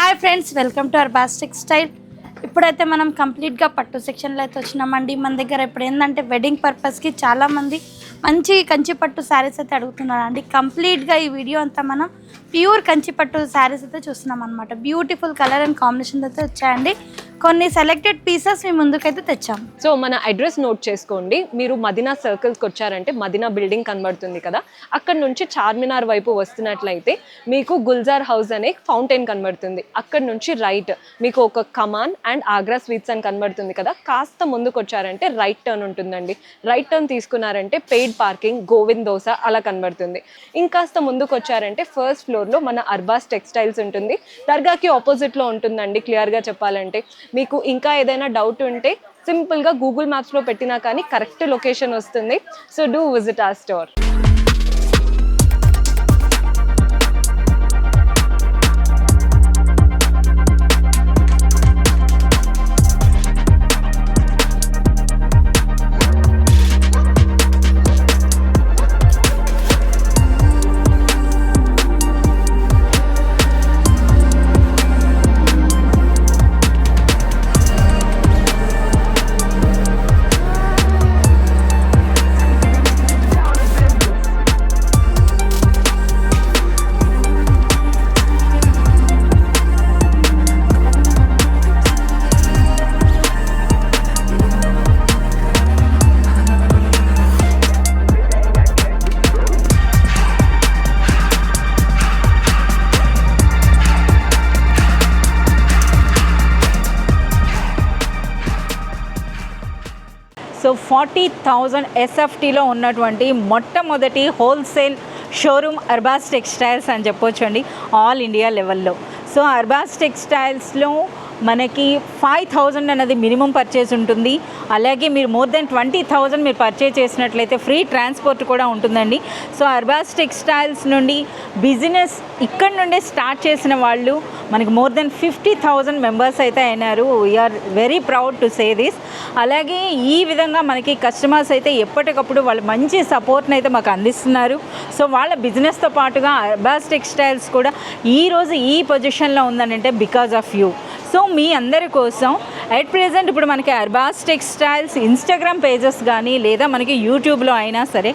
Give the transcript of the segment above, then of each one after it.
Hi friends, welcome to Arbaz textile. ఇప్పుడైతే మనం కంప్లీట్గా పట్టు సెక్షన్లో అయితే వచ్చినామండి. మన దగ్గర ఇప్పుడు ఏంటంటే వెడ్డింగ్ పర్పస్కి చాలామంది మంచి కంచి పట్టు శారీస్ అయితే అడుగుతున్నారండి. కంప్లీట్గా ఈ వీడియో అంతా మనం ప్యూర్ కంచి పట్టు శారీస్ అయితే చూస్తున్నాం అనమాట. బ్యూటిఫుల్ కలర్ అండ్ కాంబినేషన్ అయితే వచ్చాయండి. కొన్ని సెలెక్టెడ్ పీసెస్ మీ ముందుకైతే తెచ్చాము. సో మన అడ్రస్ నోట్ చేసుకోండి. మీరు మదీనా సర్కిల్స్కి వచ్చారంటే మదీనా బిల్డింగ్ కనబడుతుంది కదా, అక్కడ నుంచి చార్మినార్ వైపు వస్తున్నట్లయితే మీకు గుల్జార్ హౌస్ అనే ఫౌంటైన్ కనబడుతుంది. అక్కడ నుంచి రైట్ మీకు ఒక కమాన్ అండ్ ఆగ్రా స్వీట్స్ అని కనబడుతుంది కదా, కాస్త ముందుకు వచ్చారంటే రైట్ టర్న్ ఉంటుందండి. రైట్ టర్న్ తీసుకున్నారంటే పెయిడ్ పార్కింగ్, గోవింద్ దోస అలా కనబడుతుంది. ఇంకాస్త ముందుకు వచ్చారంటే ఫస్ట్ ఫ్లోర్లో మన అర్బాస్ టెక్స్టైల్స్ ఉంటుంది. దర్గాకి ఆపోజిట్లో ఉంటుందండి. క్లియర్గా చెప్పాలంటే మీకు ఇంకా ఏదైనా డౌట్ ఉంటే సింపుల్గా గూగుల్ మ్యాప్స్లో పెట్టినా కానీ కరెక్ట్ లొకేషన్ వస్తుంది. So do visit our store. So 40,000 SFTలో ఉన్నటువంటి మొట్టమొదటి హోల్సేల్ షోరూమ్ అర్బాస్ టెక్స్టైల్స్ అని చెప్పొచ్చు అండి, ఆల్ ఇండియా లెవెల్లో. సో అర్బాస్ టెక్స్టైల్స్లో మనకి 5,000 అన్నది మినిమం పర్చేజ్ ఉంటుంది. అలాగే మీరు మోర్ దెన్ 20,000 మీరు పర్చేజ్ చేసినట్లయితే ఫ్రీ ట్రాన్స్పోర్ట్ కూడా ఉంటుందండి. సో అర్బాస్ టెక్స్టైల్స్ నుండి బిజినెస్ ఇక్కడ నుండే స్టార్ట్ చేసిన వాళ్ళు మనకి మోర్ దెన్ 50,000 మెంబర్స్ అయితే అయినారు. We are very proud to say this. అలాగే ఈ విధంగా మనకి కస్టమర్స్ అయితే ఎప్పటికప్పుడు వాళ్ళు మంచి సపోర్ట్ని అయితే మాకు అందిస్తున్నారు. సో వాళ్ళ బిజినెస్తో పాటుగా అర్బాస్ టెక్స్టైల్స్ కూడా ఈరోజు ఈ పొజిషన్లో ఉందనంటే బికాజ్ ఆఫ్ యూ. సో మీ అందరి కోసం అట్ ప్రెజెంట్ ఇప్పుడు మనకి అర్బాస్ టెక్స్టైల్స్ ఇన్స్టాగ్రామ్ పేజెస్ కానీ లేదా మనకి యూట్యూబ్లో అయినా సరే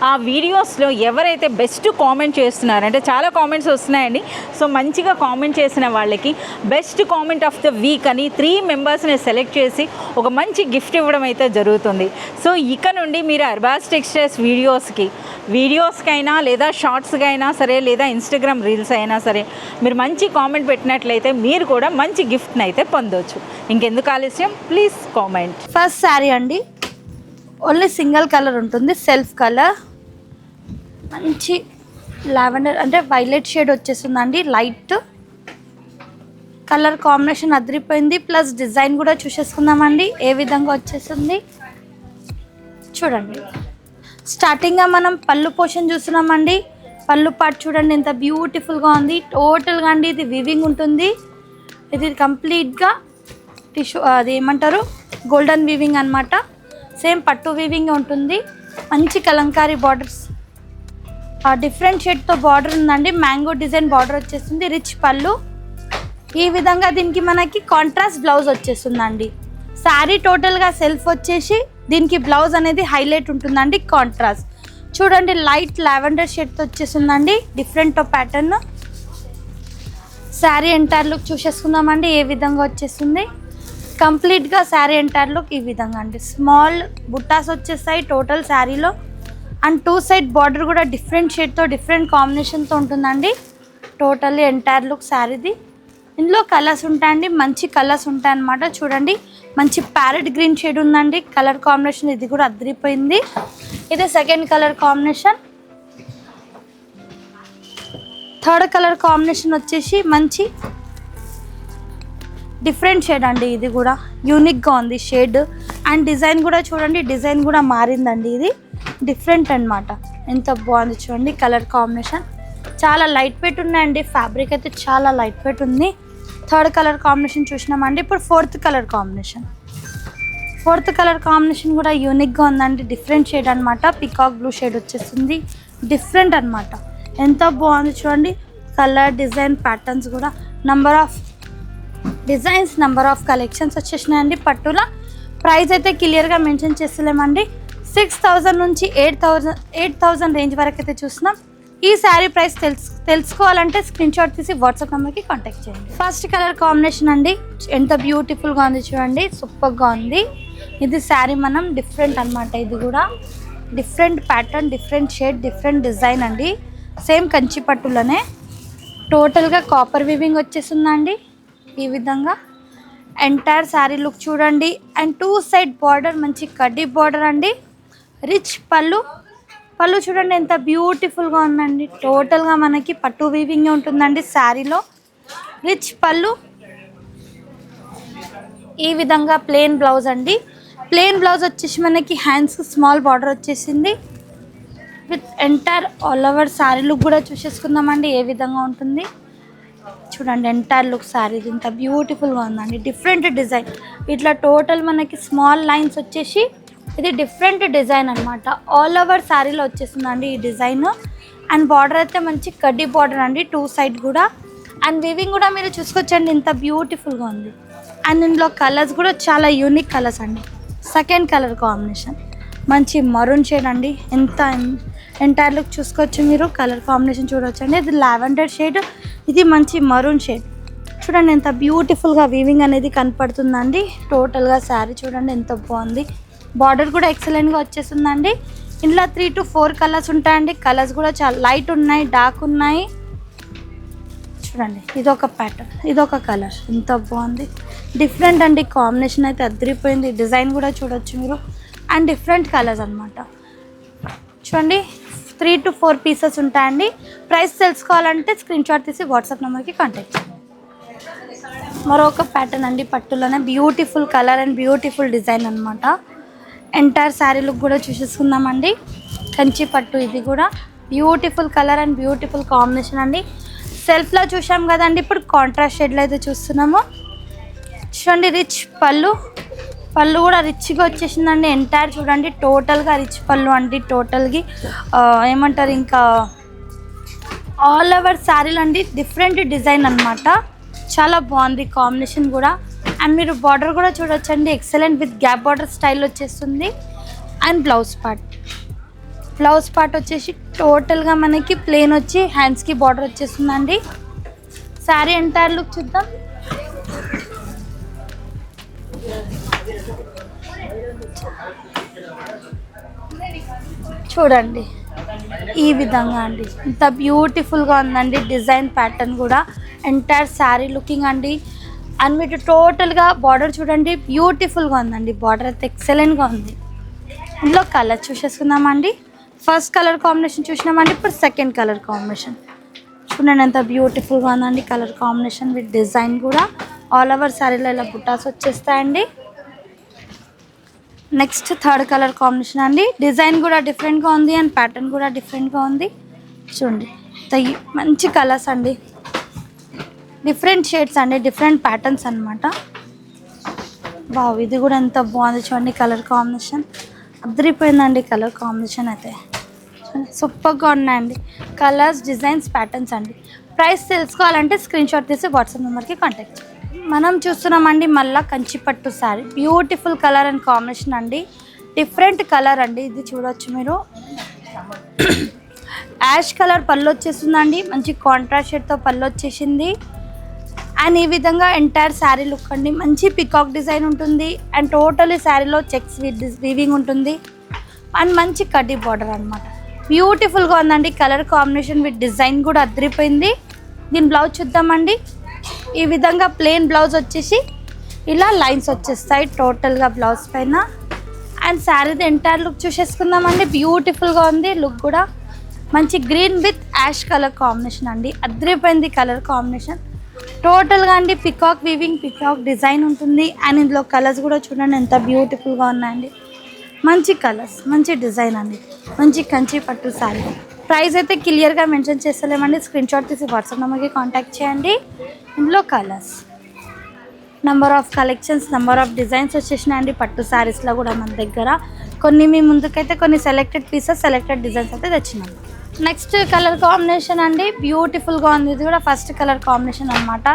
ఆ వీడియోస్లో ఎవరైతే బెస్ట్ కామెంట్ చేస్తున్నారంటే చాలా కామెంట్స్ వస్తున్నాయండి. సో మంచిగా కామెంట్ చేసిన వాళ్ళకి best comment of the week అని 3 మెంబర్స్ని సెలెక్ట్ చేసి ఒక మంచి గిఫ్ట్ ఇవ్వడం అయితే జరుగుతుంది. సో ఇక నుండి మీరు అర్బాస్ టెక్స్టైల్స్ వీడియోస్కైనా లేదా షార్ట్స్కి అయినా సరే లేదా ఇన్స్టాగ్రామ్ రీల్స్ అయినా సరే మీరు మంచి కామెంట్ పెట్టినట్లయితే మీరు కూడా మంచి గిఫ్ట్ని అయితే పొందవచ్చు. ఇంకెందుకు ఆలస్యం, ప్లీజ్ కామెంట్. ఫస్ట్ శారీ అండి, ఓన్లీ సింగిల్ కలర్ ఉంటుంది, సెల్ఫ్ కలర్, మంచి లావెండర్ అంటే వైలెట్ షేడ్ వచ్చేస్తుందండి. లైట్ కలర్ కాంబినేషన్ అదిరిపోయింది. ప్లస్ డిజైన్ కూడా చూసేసుకుందామండి ఏ విధంగా వచ్చేస్తుంది చూడండి. స్టార్టింగ్గా మనం పళ్ళు పోర్షన్ చూస్తున్నామండి. పళ్ళు పార్ట్ చూడండి ఎంత బ్యూటిఫుల్గా ఉంది. టోటల్గా అండి ఇది వివింగ్ ఉంటుంది. ఇది కంప్లీట్గా టిష్యూ అది ఏమంటారు గోల్డెన్ వీవింగ్ అనమాట. సేమ్ పట్టు వీవింగ్ ఉంటుంది. మంచి కలంకారీ బార్డర్స్, డిఫరెంట్ షేడ్తో బార్డర్ ఉందండి. మ్యాంగో డిజైన్ బార్డర్ వచ్చేస్తుంది. రిచ్ పళ్ళు. ఈ విధంగా దీనికి మనకి కాంట్రాస్ట్ బ్లౌజ్ వచ్చేస్తుందండి. శారీ టోటల్గా సెల్ఫ్ వచ్చేసి దీనికి బ్లౌజ్ అనేది హైలైట్ ఉంటుందండి. కాంట్రాస్ట్ చూడండి, లైట్ లావెండర్ షేడ్తో వచ్చేస్తుందండి. Different pattern. Sari entire look చూసేసుకుందామండి ఏ విధంగా వచ్చేస్తుంది. కంప్లీట్గా శారీ ఎంటైర్ లుక్ ఈ విధంగా అండి. స్మాల్ బుట్టాస్ వచ్చేస్తాయి టోటల్ శారీలో. అండ్ 2 సైడ్ బార్డర్ కూడా డిఫరెంట్ షేడ్తో డిఫరెంట్ కాంబినేషన్తో ఉంటుందండి. టోటల్లీ ఎంటైర్ లుక్ శారీది. ఇందులో కలర్స్ ఉంటాయండి, మంచి కలర్స్ ఉంటాయి అన్నమాట. చూడండి మంచి ప్యారెట్ గ్రీన్ షేడ్ ఉందండి కలర్ కాంబినేషన్. ఇది కూడా అదిరిపోయింది. ఇది second colour combination. Third colour combination వచ్చేసి మంచి డిఫరెంట్ షేడ్ అండి. ఇది కూడా యూనిక్గా ఉంది షేడ్. అండ్ డిజైన్ కూడా చూడండి, డిజైన్ కూడా మారిందండి. ఇది డిఫరెంట్ అన్నమాట. ఎంత బాగుంది చూడండి కలర్ కాంబినేషన్. చాలా లైట్ వెయిట్ ఉన్నాయండి. ఫ్యాబ్రిక్ అయితే చాలా లైట్ వెయిట్ ఉంది. థర్డ్ కలర్ కాంబినేషన్ చూసినామండి. ఇప్పుడు ఫోర్త్ కలర్ కాంబినేషన్ కూడా యూనిక్గా ఉందండి. డిఫరెంట్ షేడ్ అనమాట. పికాక్ బ్లూ షేడ్ వచ్చేస్తుంది. డిఫరెంట్ అనమాట. ఎంత బాగుంది చూడండి. కలర్ డిజైన్ ప్యాటర్న్స్ కూడా number of designs, number of collections వచ్చేసినాయండి పట్టులో. ప్రైస్ అయితే క్లియర్గా మెన్షన్ చేస్తలేమండి. 6,000 నుంచి 8,000 రేంజ్ వరకు అయితే చూస్తున్నాం. ఈ శారీ ప్రైస్ తెలుసుకోవాలంటే స్క్రీన్ షాట్ తీసి వాట్సాప్ నెంబర్కి కాంటాక్ట్ చేయండి. ఫస్ట్ కలర్ కాంబినేషన్ అండి, ఎంత బ్యూటిఫుల్గా ఉంది చూడండి, సూపర్గా ఉంది. ఇది శారీ మనం డిఫరెంట్ అనమాట. ఇది కూడా different pattern, different shade, different design అండి. సేమ్ కంచి పట్టులోనే టోటల్గా కాపర్ వీవింగ్ వచ్చేస్తుందండి. ఈ విధంగా ఎంటైర్ శారీ లుక్ చూడండి. అండ్ 2 సైడ్ బార్డర్ మంచి కడ్డీ బార్డర్ అండి. రిచ్ పళ్ళు చూడండి ఎంత బ్యూటిఫుల్గా ఉందండి. టోటల్గా మనకి పట్టు వీవింగ్ ఉంటుందండి శారీలో. రిచ్ పళ్ళు, ఈ విధంగా ప్లెయిన్ బ్లౌజ్ అండి. ప్లెయిన్ బ్లౌజ్ వచ్చేసి మనకి హ్యాండ్స్కి స్మాల్ బార్డర్ వచ్చేసింది. With entire all over sari look కూడా చూసేసుకుందామండి ఏ విధంగా ఉంటుంది. చూడండి ఎంటైర్ లుక్ శారీ ఇంత బ్యూటిఫుల్గా ఉందండి. డిఫరెంట్ డిజైన్, ఇట్లా టోటల్ మనకి స్మాల్ లైన్స్ వచ్చేసి ఇది డిఫరెంట్ డిజైన్ అనమాట. ఆల్ ఓవర్ శారీలో వచ్చేసిందండి ఈ డిజైన్. అండ్ బార్డర్ అయితే మంచి కడ్డీ బార్డర్ అండి 2 సైడ్ కూడా. అండ్ వీవింగ్ కూడా మీరు చూసుకోవచ్చండి ఇంత బ్యూటిఫుల్గా ఉంది. అండ్ ఇందులో కలర్స్ కూడా చాలా యూనిక్ కలర్స్ అండి. సెకండ్ కలర్ కాంబినేషన్ మంచి మరూన్ షేడ్ అండి. ఎంటైర్ లుక్ చూసుకోవచ్చు మీరు. కలర్ కాంబినేషన్ చూడవచ్చు అండి. ఇది లావెండర్ షేడ్, ఇది మంచి మరూన్ షేడ్. చూడండి ఎంత బ్యూటిఫుల్గా వీవింగ్ అనేది కనపడుతుందండి. టోటల్గా శారీ చూడండి ఎంత బాగుంది. బార్డర్ కూడా ఎక్సలెంట్గా వచ్చేస్తుందండి. ఇందులో 3 to 4 కలర్స్ ఉంటాయండి. కలర్స్ కూడా చాలా లైట్ ఉన్నాయి, డార్క్ ఉన్నాయి. చూడండి ఇదొక ప్యాటర్న్, ఇదొక కలర్, ఎంత బాగుంది. డిఫరెంట్ అండి, కాంబినేషన్ అయితే అదిరిపోయింది. డిజైన్ కూడా చూడొచ్చు మీరు. అండ్ డిఫరెంట్ కలర్స్ అనమాట. చూడండి 3 to 4 పీసెస్ ఉంటాయండి. ప్రైస్ తెలుసుకోవాలంటే స్క్రీన్ షాట్ తీసి వాట్సాప్ నెంబర్కి కాంటాక్ట్ చేయండి. మరొక ప్యాటర్న్ అండి పట్టులోనే beautiful colour and beautiful design అనమాట. ఎంటైర్ శారీ లుక్ కూడా చూసేసుకుందామండి. కంచి పట్టు, ఇది కూడా beautiful colour and beautiful combination అండి. సెల్ఫ్లో చూసాం కదండి, ఇప్పుడు కాంట్రాస్ట్ షేడ్లో అయితే చూస్తున్నాము. చూడండి రిచ్ పళ్ళు కూడా రిచ్గా వచ్చేసిందండి. ఎంటైర్ చూడండి టోటల్గా రిచ్ పళ్ళు అండి. టోటల్గా ఏమంటారు ఇంకా ఆల్ ఓవర్ శారీలు అండి. డిఫరెంట్ డిజైన్ అనమాట. చాలా బాగుంది కాంబినేషన్ కూడా. అండ్ మీరు బార్డర్ కూడా చూడొచ్చండి, excellent with gap border style వచ్చేస్తుంది. అండ్ బ్లౌజ్ పార్ట్ వచ్చేసి టోటల్గా మనకి ప్లెయిన్ వచ్చి హ్యాండ్స్కి బార్డర్ వచ్చేస్తుందండి. శారీ ఎంటైర్ లుక్ చూద్దాం. చూడండి ఈ విధంగా అండి, ఇంత బ్యూటిఫుల్గా ఉందండి. డిజైన్ ప్యాటర్న్ కూడా ఎంటైర్ శారీ లుకింగ్ అండి. అండ్ మీరు టోటల్గా బార్డర్ చూడండి బ్యూటిఫుల్గా ఉందండి. బార్డర్ అయితే ఎక్సలెంట్గా ఉంది. ఇందులో కలర్ చూసేసుకుందామండి. ఫస్ట్ కలర్ కాంబినేషన్ చూసినామండి. ఇప్పుడు సెకండ్ కలర్ కాంబినేషన్ చూడండి ఎంత బ్యూటిఫుల్గా ఉందండి. కలర్ కాంబినేషన్ విత్ డిజైన్ కూడా ఆల్ ఓవర్ శారీలో ఇలా బుటాస్ వచ్చేస్తాయండి. నెక్స్ట్ థర్డ్ కలర్ కాంబినేషన్ అండి. డిజైన్ కూడా డిఫరెంట్గా ఉంది అండ్ ప్యాటర్న్ కూడా డిఫరెంట్గా ఉంది. చూడండి మంచి కలర్స్ అండి, డిఫరెంట్ షేడ్స్ అండి, డిఫరెంట్ ప్యాటర్న్స్ అనమాట. బావ్ ఇది కూడా ఎంత బాగుంది చూడండి. కలర్ కాంబినేషన్ అదిరిపోయిందండి. కలర్ కాంబినేషన్ అయితే సూపర్గా ఉన్నాయండి. కలర్స్, డిజైన్స్, ప్యాటర్న్స్ అండి. ప్రైస్ తెలుసుకోవాలంటే స్క్రీన్ షాట్ తీసి వాట్సాప్ నెంబర్కి కాంటాక్ట్ చేయండి. మనం చూస్తున్నామండి మళ్ళీ కంచిపట్టు sari. Beautiful colour and combination అండి. డిఫరెంట్ కలర్ అండి. ఇది చూడొచ్చు మీరు. యాష్ కలర్ పళ్ళు వచ్చేసిందండి. మంచి కాంట్రాస్ట్ షేడ్తో పళ్ళు వచ్చేసింది. అండ్ ఈ విధంగా ఎంటైర్ శారీ లుక్ అండి. మంచి పికాక్ డిజైన్ ఉంటుంది. అండ్ టోటలీ శారీలో చెక్స్ వీవింగ్ ఉంటుంది. అండ్ మంచి కడ్డీ బార్డర్ అనమాట. బ్యూటిఫుల్గా ఉందండి. కలర్ కాంబినేషన్ విత్ డిజైన్ కూడా అదిరిపోయింది. దీని బ్లౌజ్ చూద్దామండి. ఈ విధంగా ప్లెయిన్ బ్లౌజ్ వచ్చేసి ఇలా లైన్స్ వచ్చేస్తాయి టోటల్గా బ్లౌజ్ పైన. అండ్ శారీది ఎంటైర్ లుక్ చూసేసుకుందామండి. బ్యూటిఫుల్గా ఉంది లుక్ కూడా. మంచి green with ash colour combination అండి. అదిరిపోయింది కలర్ కాంబినేషన్ టోటల్గా అండి. పికాక్ వీవింగ్, పికాక్ డిజైన్ ఉంటుంది. అండ్ ఇందులో కలర్స్ కూడా చూడండి ఎంత బ్యూటిఫుల్గా ఉన్నాయండి. మంచి కలర్స్, మంచి డిజైన్ అండి. మంచి కంచి పట్టు శారీ. ప్రైస్ అయితే క్లియర్గా మెన్షన్ చేస్తలేమండి. స్క్రీన్ షాట్ తీసి వాట్సాప్ నెంబర్కి కాంటాక్ట్ చేయండి. ఇందులో colours, number of collections, number of designs వచ్చేసినాయండి పట్టు శారీస్లో కూడా మన దగ్గర. కొన్ని మీ ముందుకైతే కొన్ని సెలెక్టెడ్ పీసెస్, సెలెక్టెడ్ డిజైన్స్ అయితే తెచ్చినాం. నెక్స్ట్ కలర్ కాంబినేషన్ అండి. బ్యూటిఫుల్గా ఉంది. ఇది కూడా ఫస్ట్ కలర్ కాంబినేషన్ అనమాట.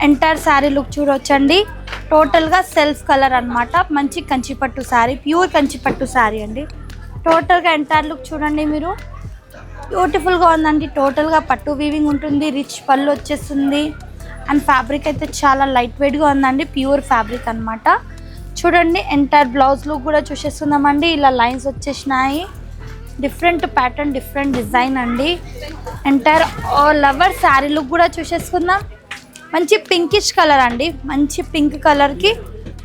ఎంటైర్ శారీ లుక్ చూడొచ్చండి. టోటల్గా సెల్ఫ్ కలర్ అన్నమాట. మంచి కంచిపట్టు శారీ, ప్యూర్ కంచిపట్టు శారీ అండి. టోటల్గా ఎంటైర్ లుక్ చూడండి మీరు, బ్యూటిఫుల్గా ఉందండి. టోటల్గా పట్టు వీవింగ్ ఉంటుంది, రిచ్ పళ్ళు వచ్చేస్తుంది. అండ్ ఫ్యాబ్రిక్ అయితే చాలా లైట్ వెయిట్గా ఉందండి, ప్యూర్ ఫ్యాబ్రిక్ అన్నమాట. చూడండి ఎంటైర్ బ్లౌజ్ లుక్ కూడా చూసేస్తున్నామండి. ఇలా లైన్స్ వచ్చేసినాయి, డిఫరెంట్ ప్యాటర్న్, డిఫరెంట్ డిజైన్ అండి. Entire all over sari look కూడా చూసేసుకుందాం. మంచి పింకిష్ కలర్ అండి, మంచి పింక్ కలర్కి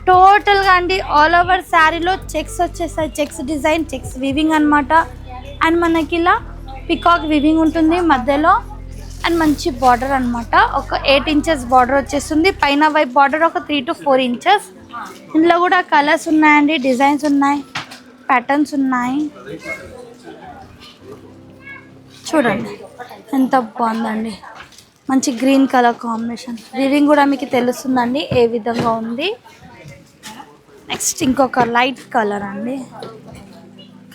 టోటల్గా అండి ఆల్ ఓవర్ శారీలో చెక్స్ వచ్చేసాయి. చెక్స్ డిజైన్, చెక్స్ వీవింగ్ అన్నమాట. అండ్ మనకి ఇలా పికాక్ వీవింగ్ ఉంటుంది మధ్యలో. అండ్ మంచి బార్డర్ అన్నమాట, ఒక 8 ఇంచెస్ బార్డర్ వచ్చేస్తుంది. పైన వైపు బార్డర్ ఒక 3 to 4 ఇంచెస్. ఇందులో కూడా కలర్స్ ఉన్నాయండి, డిజైన్స్ ఉన్నాయి, ప్యాటర్న్స్ ఉన్నాయి. చూడండి ఎంత బాగుందండి, మంచి గ్రీన్ కలర్ కాంబినేషన్. వీవింగ్ కూడా మీకు తెలుస్తుందండి ఏ విధంగా ఉంది. నెక్స్ట్ ఇంకొక లైట్ కలర్ అండి.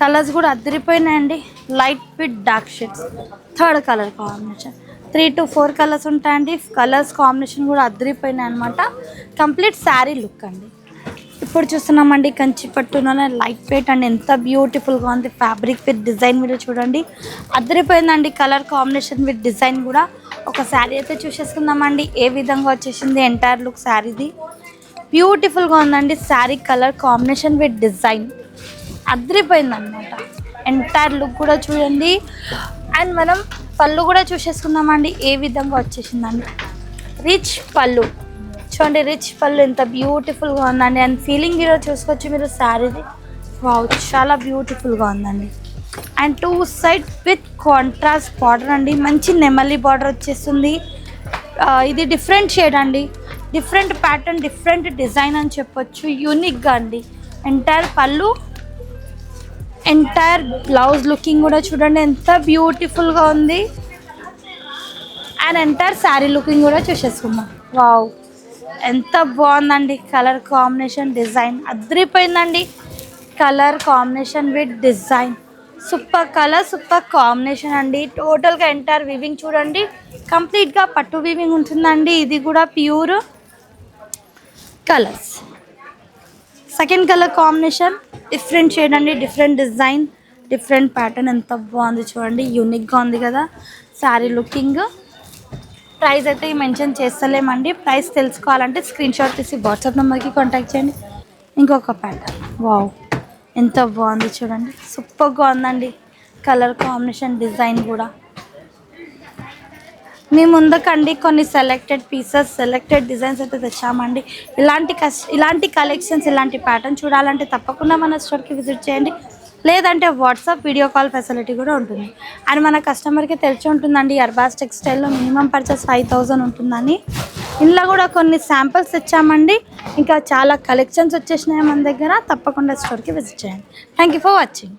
కలర్స్ కూడా అదిరిపోయినాయండి, light with dark shades. Third colour combination, 3 to 4 colours ఉంటాయండి. కలర్స్ కాంబినేషన్ కూడా అదిరిపోయినాయి అనమాట. కంప్లీట్ శారీ లుక్ అండి. ఇప్పుడు చూస్తున్నామండి కంచిపట్టులోనే లైట్ వెయిట్ అండి, ఎంత బ్యూటిఫుల్గా ఉంది. ఫ్యాబ్రిక్ విత్ డిజైన్ మీరు చూడండి, అదిరిపోయిందండి. కలర్ కాంబినేషన్ విత్ డిజైన్ కూడా. ఒక శారీ అయితే చూసేసుకుందామండి ఏ విధంగా వచ్చేసింది. ఎంటైర్ లుక్ శారీది బ్యూటిఫుల్గా ఉందండి. Sari colour combination with design అదిరిపోయింది అనమాట. ఎంటైర్ లుక్ కూడా చూడండి. అండ్ మనం పళ్ళు కూడా చూసేసుకుందామండి ఏ విధంగా వచ్చేసిందండి. రిచ్ పళ్ళు చూడండి, రిచ్ పళ్ళు ఎంత బ్యూటిఫుల్గా ఉందండి. అండ్ ఫీలింగ్ కూడా చూసుకోవచ్చు మీరు శారీది. వావ్, చాలా బ్యూటిఫుల్గా ఉందండి. And 2 side with contrast border అండి, మంచి నెమలి బార్డర్ వచ్చేస్తుంది. ఇది డిఫరెంట్ షేడ్ అండి, డిఫరెంట్ ప్యాటర్న్, డిఫరెంట్ డిజైన్ అని చెప్పొచ్చు. యూనిక్గా అండి. ఎంటైర్ పళ్ళు, ఎంటైర్ బ్లౌజ్ లుకింగ్ కూడా చూడండి ఎంత బ్యూటిఫుల్గా ఉంది. అండ్ ఎంటైర్ శారీ లుకింగ్ కూడా చూసేసుకున్నాం. వావ్, ఎంత బాగుందండి. కలర్ కాంబినేషన్, డిజైన్ అదిరిపోయిందండి. Colour combination with design super colour, super combination అండి. టోటల్గా ఎంటైర్ వీవింగ్ చూడండి, కంప్లీట్గా పట్టు వీవింగ్ ఉంటుందండి. ఇది కూడా pure colours. Second colour combination different shade అండి, డిఫరెంట్ డిజైన్, డిఫరెంట్ ప్యాటర్న్. ఎంత బాగుంది చూడండి, యూనిక్గా ఉంది కదా శారీ లుకింగ్. ప్రైస్ అయితే మెన్షన్ చేస్తలేమండి. ప్రైస్ తెలుసుకోవాలంటే స్క్రీన్ షాట్ తీసి వాట్సాప్ నెంబర్కి కాంటాక్ట్ చేయండి. ఇంకొక ప్యాటర్న్, వావ్ ఎంత బాగుంది చూడండి, సూపర్గా ఉందండి. కలర్ కాంబినేషన్, డిజైన్ కూడా. మీ ముందుకండి కొన్ని సెలెక్టెడ్ పీసెస్, సెలెక్టెడ్ డిజైన్స్ అయితే తెచ్చామండి. ఇలాంటి కలెక్షన్స్, ఇలాంటి ప్యాటర్న్ చూడాలంటే తప్పకుండా మన స్టోర్కి విజిట్ చేయండి. లేదంటే వాట్సాప్ వీడియో కాల్ ఫెసిలిటీ కూడా ఉంటుంది. అండ్ మన కస్టమర్కి తెలిసి ఉంటుందండి, అర్బాస్ టెక్స్టైల్లో మినిమం పర్చేస్ 5000 ఉంటుందని. ఇందులో కూడా కొన్ని శాంపిల్స్ తెచ్చామండి. ఇంకా చాలా కలెక్షన్స్ వచ్చేసినాయి మన దగ్గర. తప్పకుండా స్టోర్కి విజిట్ చేయండి. Thank you for watching.